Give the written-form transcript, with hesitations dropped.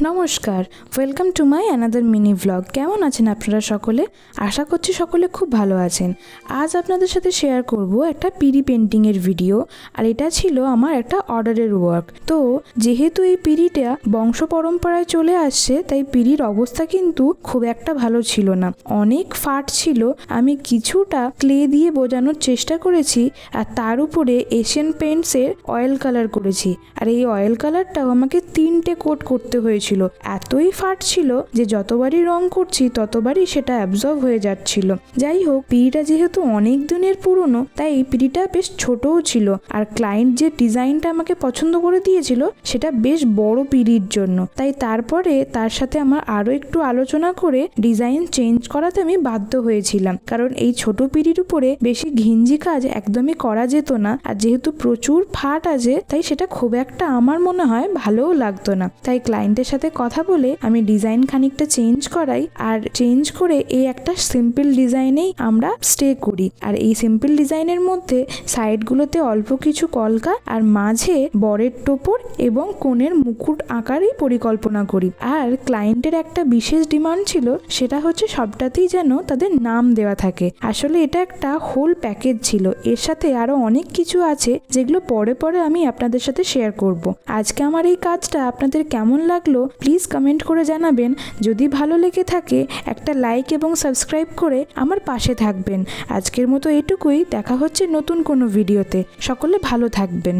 নমস্কার, welcome to my another mini vlog. কেমন আছেন আপনারা সকলে? আশা করছি সকলে খুব ভালো আছেন। আজ আপনাদের সাথে শেয়ার করব একটা পিড়ি পেন্টিংয়ের ভিডিও, আর এটা ছিল আমার একটা অর্ডারের ওয়ার্ক। তো যেহেতু এই পিড়িটা বংশ পরম্পরায় চলে আসছে, তাই পিড়ির অবস্থা কিন্তু খুব একটা ভালো ছিল না, অনেক ফাট ছিল। আমি কিছুটা ক্লে দিয়ে বোঝানোর চেষ্টা করেছি, আর তার উপরে এশিয়ান পেইন্টসের অয়েল কালার করেছি। আর এই অয়েল কালারটাও আমাকে 3টে কোট করতে হয়েছিল। এতই ফাট ছিল যে যতবারই রং করছি ততবারই সেটা অ্যাবজর্ব হয়ে যাচ্ছিল। যাই হোক, পিড়িটা যেহেতু অনেক দিনের পুরনো, তাই এই পিড়িটা বেশ ছোটও ছিল। আর ক্লায়েন্ট যে ডিজাইনটা আমাকে পছন্দ করে দিয়েছিল সেটা বেশ বড় পিড়ির জন্য, তাই তারপরে তার সাথে আমার আরো একটু আলোচনা করে ডিজাইন চেঞ্জ করাতে আমি বাধ্য হয়েছিলাম। কারণ এই ছোট পিড়ির উপরে বেশি ঘিঞ্জি কাজ একদমই করা যেত না, আর যেহেতু প্রচুর ফাট আছে তাই সেটা খুব একটা আমার মনে হয় ভালোও লাগতো না। তাই ক্লায়েন্টের সাথে কথা বলে আমি ডিজাইন খানিকটা চেঞ্জ করাই, আর চেঞ্জ করে এই একটা সিম্পল ডিজাইনেই আমরা স্টে করি। আর এই সিম্পল ডিজাইনের মধ্যে সাইডগুলোতে অল্প কিছু কলকা আর মাঝে বরের টোপর এবং কোণের মুকুট আকারেই পরিকল্পনা করি। আর ক্লায়েন্টের একটা বিশেষ ডিমান্ড ছিল, সেটা হচ্ছে সবটাতেই যেন তাদের নাম দেওয়া থাকে। আসলে এটা একটা হোল প্যাকেজ ছিল, এর সাথে আরো অনেক কিছু আছে যেগুলো পরে পরে আমি আপনাদের সাথে শেয়ার করব। আজকে আমার এই কাজটা আপনাদের কেমন লাগলো প্লিজ কমেন্ট করে জানাবেন। যদি ভালো লেগে থাকে একটা লাইক এবং সাবস্ক্রাইব করে আমার পাশে থাকবেন। আজকের মতো এটুকুই, দেখা হচ্ছে নতুন কোনো ভিডিওতে। সকলে ভালো থাকবেন।